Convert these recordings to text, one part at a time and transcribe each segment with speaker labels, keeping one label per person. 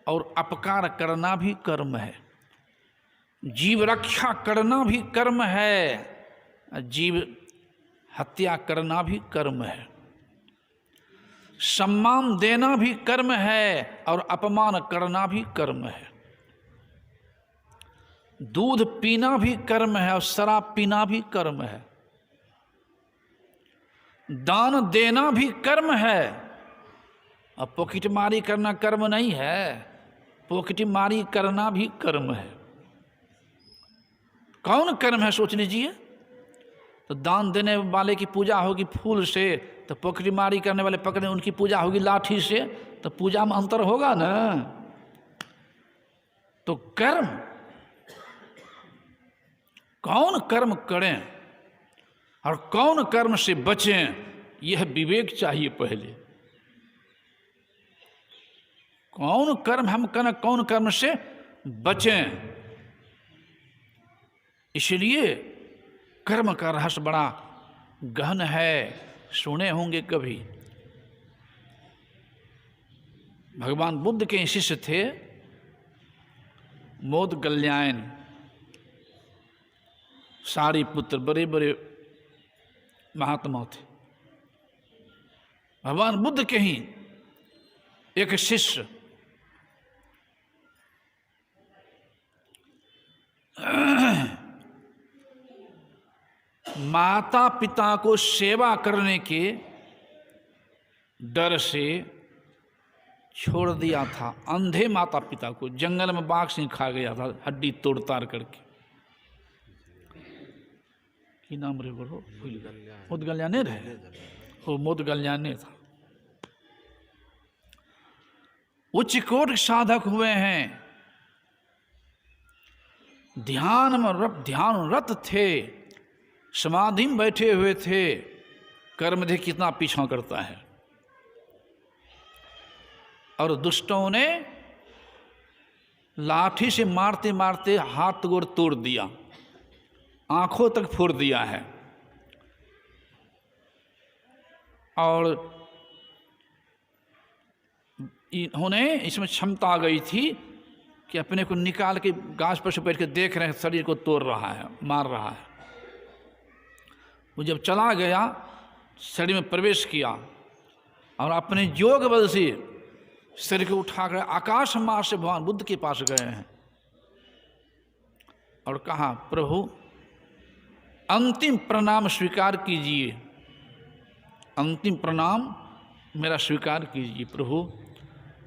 Speaker 1: और अपकार करना भी कर्म है, जीव रक्षा करना भी कर्म है, जीव हत्या करना भी कर्म है, सम्मान देना भी कर्म है और अपमान करना भी कर्म है, दूध पीना भी कर्म है और शराब पीना भी कर्म है, दान देना भी कर्म है। अब पॉकेटमारी करना कर्म नहीं है, पॉकेटमारी करना भी कर्म है। कौन कर्म है सोच लीजिए। तो दान देने वाले की पूजा होगी फूल से, तो पॉकेटमारी करने वाले पकड़े उनकी पूजा होगी लाठी से, तो पूजा में अंतर होगा ना। तो कर्म, कौन कर्म करें और कौन कर्म से बचें, यह विवेक चाहिए पहले। कौन कर्म हम करें, कौन कर्म से बचें। इसलिए कर्म का रहस्य बड़ा गहन है, सुने होंगे कभी। भगवान बुद्ध के शिष्य थे मोदगल्यायन, सारिपुत्र, बड़े बड़े महात्मा थे। भगवान बुद्ध के ही एक शिष्य माता पिता को सेवा करने के डर से छोड़ दिया था। अंधे माता पिता को जंगल में बाघ सिंह खा गया था, हड्डी तोड़ ताड़ करके। की नाम रे बोलो, मोदगल्याने रहे हो, मोदगल्याने था। उच्च कोट साधक हुए हैं, ध्यानरत थे, समाधि में बैठे हुए थे। कर्म देख कितना पीछा करता है। और दुष्टों ने लाठी से मारते मारते हाथ गोड़ तोड़ दिया, आंखों तक फोड़ दिया है। और इन्होंने इसमें क्षमता आ गई थी कि अपने को निकाल के गाछ पर से बैठ के देख रहे हैं, शरीर को तोड़ रहा है, मार रहा है। वो जब चला गया, शरीर में प्रवेश किया और अपने योग बल से शरीर को उठाकर आकाश मार्ग से भगवान बुद्ध के पास गए हैं और कहा, प्रभु अंतिम प्रणाम स्वीकार कीजिए, अंतिम प्रणाम मेरा स्वीकार कीजिए प्रभु।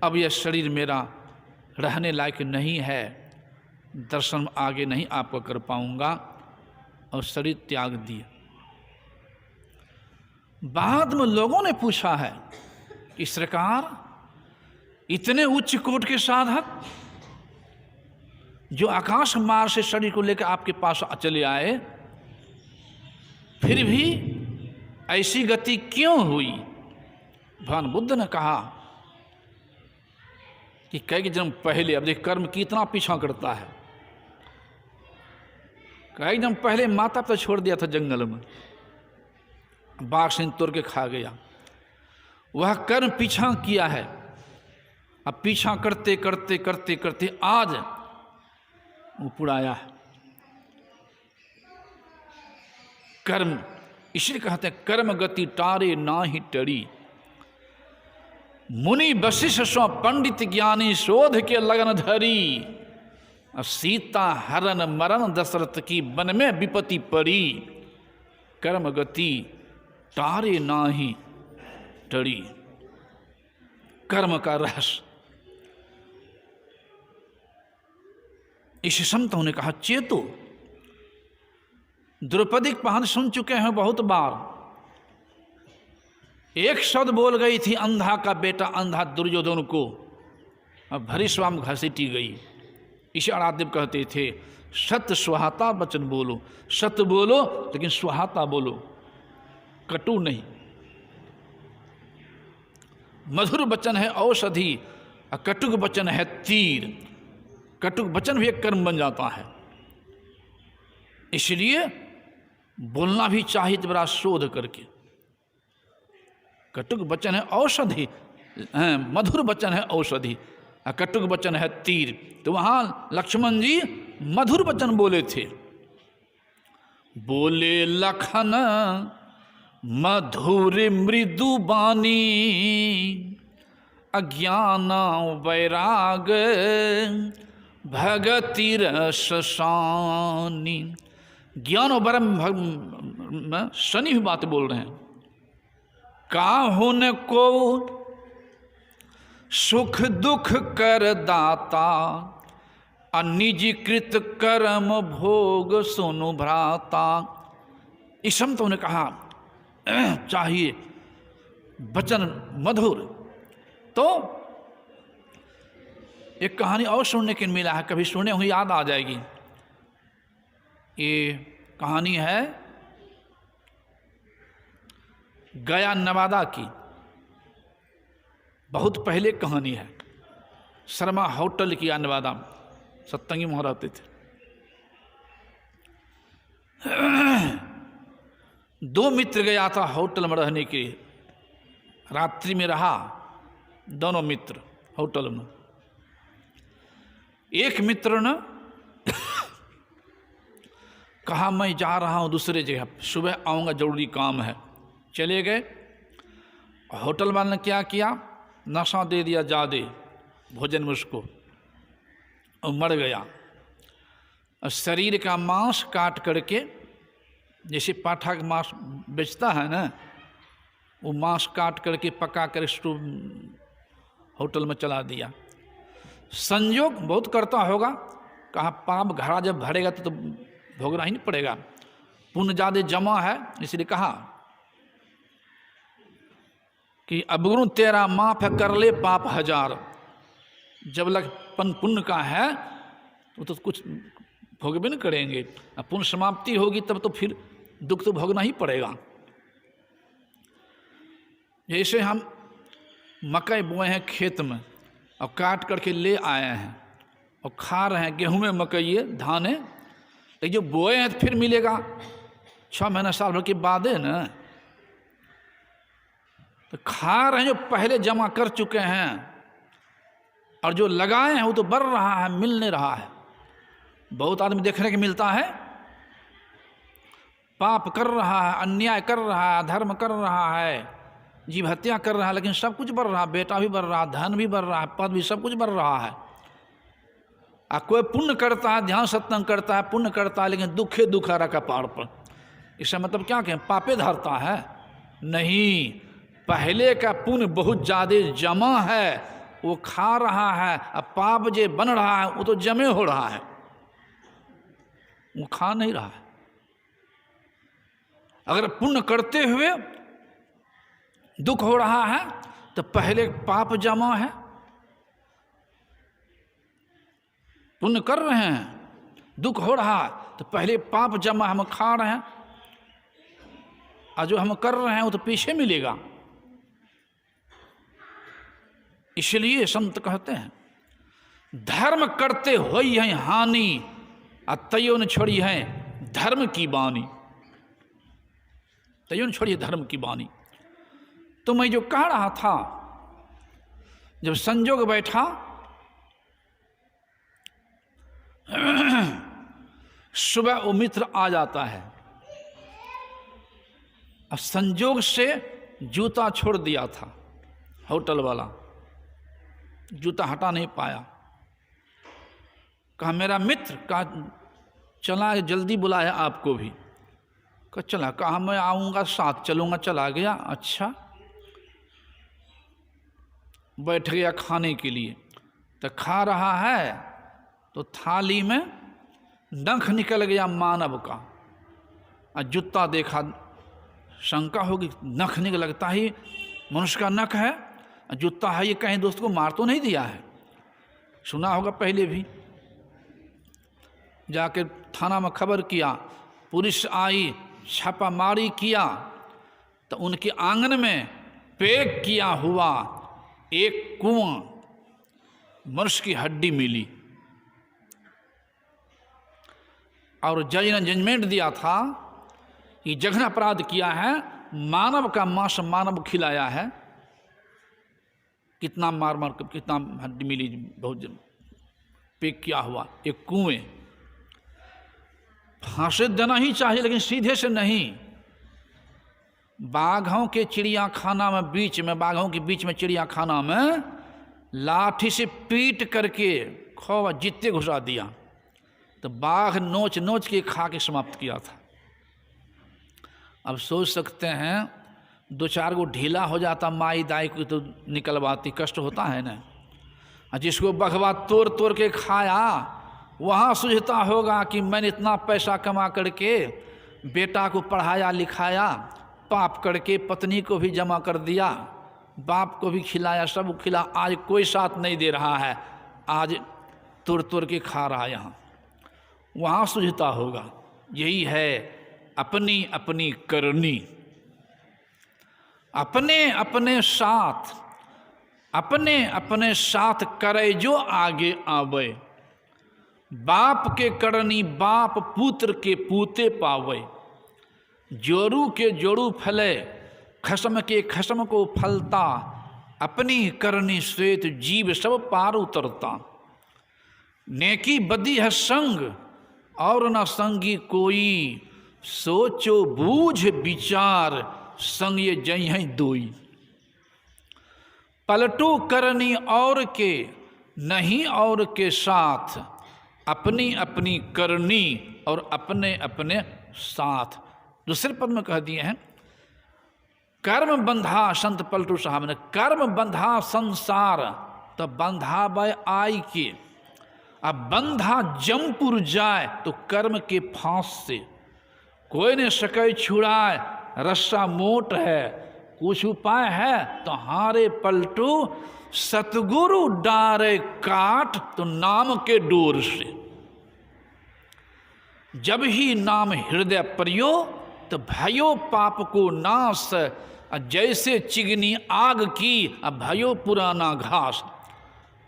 Speaker 1: अब यह शरीर मेरा रहने लायक नहीं है, दर्शन आगे नहीं आपको कर पाऊंगा, और शरीर त्याग दिए। बाद में लोगों ने पूछा है कि सरकार, इतने उच्च कोट के साधक जो आकाश मार्ग से शरीर को लेकर आपके पास चले आए, फिर भी ऐसी गति क्यों हुई? भगवान बुद्ध ने कहा कि कई जन्म पहले, अब देख कर्म कितना पीछा करता है। कई जन्म पहले माता पिता छोड़ दिया था जंगल में, बाघ सिंह तोड़ के खा गया। वह कर्म पीछा किया है। अब पीछा करते करते करते करते आज ऊपर आया है। कर्म, इसलिए कहते हैं कर्म गति टारे ना ही टरी, मुनि वशिष्ठ स्व पंडित ज्ञानी शोध के लगन धरी, सीता हरण मरण दशरथ की वन में विपत्ति पड़ी, कर्म गति टारे ना ही टरी। कर्म का रहस्य। इस संतों ने कहा, चेतो। द्रौपदी पहन सुन चुके हैं बहुत बार। एक शब्द बोल गई थी, अंधा का बेटा अंधा दुर्योधन को, अब भरीस्वाम घसीटी गई। इसे आराध्यदेव कहते थे, सत्य सुहाता वचन बोलो, सत्य बोलो लेकिन सुहाता बोलो, कटु नहीं। मधुर वचन है औषधि और कटुक वचन है तीर। कटुक वचन भी एक कर्म बन जाता है। इसलिए बोलना भी चाहिए तो बड़ा शोध करके। कटुक वचन है औषधि, मधुर वचन है औषधि, कटुक वचन है तीर। तो वहां लक्ष्मण जी मधुर वचन बोले थे। बोले लखन मधुर मृदु बानी, अज्ञान वैराग भगति रस सानी। ज्ञान और ब्रह्म शनि भी बात बोल रहे हैं। काहुन को सुख दुख कर दाता, निजीकृत कर्म भोग सोनु भ्राता। इस समय तो उन्हें कहा चाहिए वचन मधुर। तो एक कहानी और सुनने के मिला है, कभी सुने हुई याद आ जाएगी। ये कहानी है गया नवादा की, बहुत पहले कहानी है। शर्मा होटल की नवादा, सत्संगी वहाँ रहते थे। 2 मित्र गया था होटल में रहने के लिए, रात्रि में रहा दोनों मित्र होटल में। एक मित्र ने कहा मैं जा रहा हूँ दूसरे जगह, सुबह आऊँगा, जरूरी काम है। चले गए। होटल वाले ने क्या किया, नशा दे दिया ज़्यादा भोजन में उसको, और मर गया। और शरीर का मांस काट करके, जैसे पाठा का मांस बेचता है ना, वो मांस काट करके पका कर स्टोव होटल में चला दिया। संयोग बहुत करता होगा, कहा पाप घड़ा जब भरेगा तो भोगना ही नहीं पड़ेगा, पुण्य ज़्यादा जमा है, इसलिए कहा कि अबगुरु तेरा माफ है, कर ले पाप 1000। जब लग पुण्य का है तो कुछ भोगबे नहीं करेंगे, अब पुण्य समाप्ति होगी तब तो फिर दुख तो भोगना ही पड़ेगा। जैसे हम मकई बोए हैं खेत में और काट करके ले आए हैं और खा रहे हैं, गेहूं में मकई है, धान है, लेकिन जो बोए हैं तो फिर मिलेगा 6 महीना साल भर के बाद है ना। तो खा रहे हैं जो पहले जमा कर चुके हैं, और जो लगाए हैं वो तो बढ़ रहा है, मिल नहीं रहा है। बहुत आदमी देखने को मिलता है पाप कर रहा है, अन्याय कर रहा है, धर्म कर रहा है, जीव हत्या कर रहा है, लेकिन सब कुछ बढ़ रहा है, बेटा भी बढ़ रहा है, धन भी बढ़ रहा है, पद भी, सब कुछ बढ़ रहा है। कोई पुण्य करता है, ध्यान सत्संग करता है, पुण्य करता है, लेकिन दुखे दुख आ रहा कपार पर। इसका मतलब क्या कहें, पापे धरता है? नहीं, पहले का पुण्य बहुत ज़्यादा जमा है, वो खा रहा है। अब पाप जो बन रहा है वो तो जमे हो रहा है, वो खा नहीं रहा है। अगर पुण्य करते हुए दुख हो रहा है तो पहले पाप जमा है। पुण्य कर रहे हैं, दुख हो रहा है तो पहले पाप जमा, हम खा रहे हैं, और जो हम कर रहे हैं वो तो पीछे मिलेगा। इसलिए संत कहते हैं धर्म करते होई है हानि, तैयो न छोड़ी है धर्म की बानी। तैयो न छोड़ी धर्म की बानी। तो मैं जो कह रहा था, जब संजोग बैठा, सुबह वो मित्र आ जाता है, अब संजोग से जूता छोड़ दिया था होटल वाला, जूता हटा नहीं पाया। कहा मेरा मित्र, कहा चला, जल्दी बुलाया आपको भी। कहा चला, कहा मैं आऊँगा, साथ चलूँगा। चला गया। अच्छा, बैठ गया खाने के लिए। तो खा रहा है तो थाली में नख निकल गया मानव का, और जूता देखा, शंका होगी, नख निकल, लगता ही मनुष्य का नख है, जूता है, ये कहीं दोस्त को मार तो नहीं दिया है? सुना होगा पहले भी। जाकर थाना में खबर किया, पुलिस आई, छापामारी किया, तो उनके आंगन में पैक किया हुआ एक कुआं मनुष्य की हड्डी मिली, और जज ने जजमेंट दिया था कि जघन्य अपराध किया है, मानव का मांस मानव खिलाया है, कितना मार मार कर कितना हड्डी मिली, बहुत पेक किया हुआ एक कुएं। फांसी देना ही चाहिए लेकिन सीधे से नहीं। बाघों के चिड़ियाखाना में बीच में, बाघों के बीच में चिड़ियाखाना में लाठी से पीट करके खौवा जितने घुसा दिया तो बाघ नोच नोच के खा के समाप्त किया था। अब सोच सकते हैं 2-4 गो ढीला हो जाता माई दाई को तो निकलवाती, कष्ट होता है ना। जिसको बघवा तोड़ तोड़ के खाया वहाँ सूझता होगा कि मैंने इतना पैसा कमा करके बेटा को पढ़ाया लिखाया, पाप करके पत्नी को भी जमा कर दिया, बाप को भी खिलाया, सब खिला, आज कोई साथ नहीं दे रहा है, आज तोड़ तोड़ के खा रहा है। यहाँ वहाँ सूझता होगा। यही है अपनी अपनी करनी, अपने अपने साथ करे जो आगे आवे। बाप के करनी बाप पुत्र के पूते पावे। जोरू के जोरू फले खसम के खसम को फलता। अपनी करनी श्वेत जीव सब पार उतरता। नेकी बदी है संग और न संगी कोई। सोचो बूझ विचार संग ये जई हैं दोई। पलटो करनी और के नहीं और के साथ। अपनी अपनी करनी और अपने अपने साथ। दूसरे पद में कह दिए हैं कर्म बंधा, संत पलटू साहब ने, कर्म बंधा संसार तो बंधा बय आई के। अब बंधा जमपुर जाए तो कर्म के फांस से। कोई ने सके छुड़ाए रस्सा मोट है, कुछ उपाय है तो हारे पलटू। सतगुरु डारे काट तो नाम के डोर से। जब ही नाम हृदय परियो तो भयो पाप को नाश। जैसे चिगनी आग की अब भयो पुराना घास।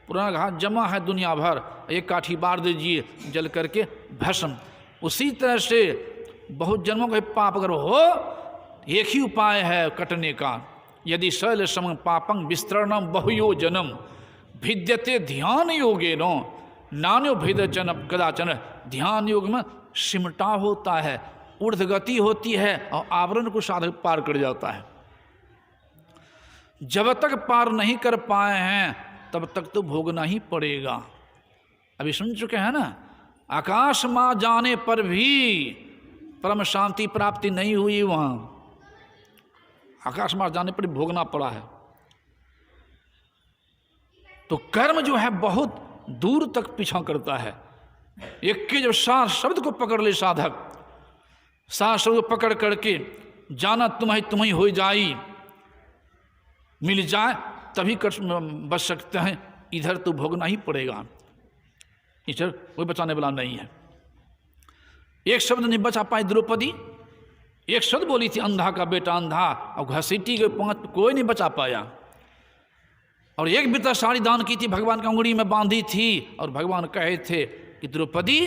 Speaker 1: पुराना घास जमा है दुनिया भर, एक काठी बार दीजिए जल करके भस्म। उसी तरह से बहुत जन्मों का पाप अगर हो, एक ही उपाय है कटने का। यदि शैल सम पापं विस्तरणम बहुयो जन्म। भिद्यते ध्यान योगेनो नान्यो भेदचन कदाचन। ध्यान योग में सिमटा होता है, ऊर्ध्वगति होती है और आवरण को साधक पार कर जाता है। जब तक पार नहीं कर पाए हैं तब तक तो भोगना ही पड़ेगा। अभी सुन चुके हैं ना, आकाश माँ जाने पर भी परम शांति प्राप्ति नहीं हुई। वहाँ आकाश माँ जाने पर भी भोगना पड़ा है। तो कर्म जो है बहुत दूर तक पीछा करता है। एक के जब सार शब्द को पकड़ ले साधक, सार शब्द को पकड़ करके जाना तुम्हें हो जाई, मिल जाए तभी कर बच सकते हैं। इधर तो भोगना ही पड़ेगा, इधर कोई बचाने वाला नहीं है। एक शब्द नहीं बचा पाई द्रौपदी। एक शब्द बोली थी अंधा का बेटा अंधा, और घसीटी के 5 कोई नहीं बचा पाया। और एक बितर साड़ी दान की थी, भगवान की अंगुली में बांधी थी, और भगवान कहे थे कि द्रौपदी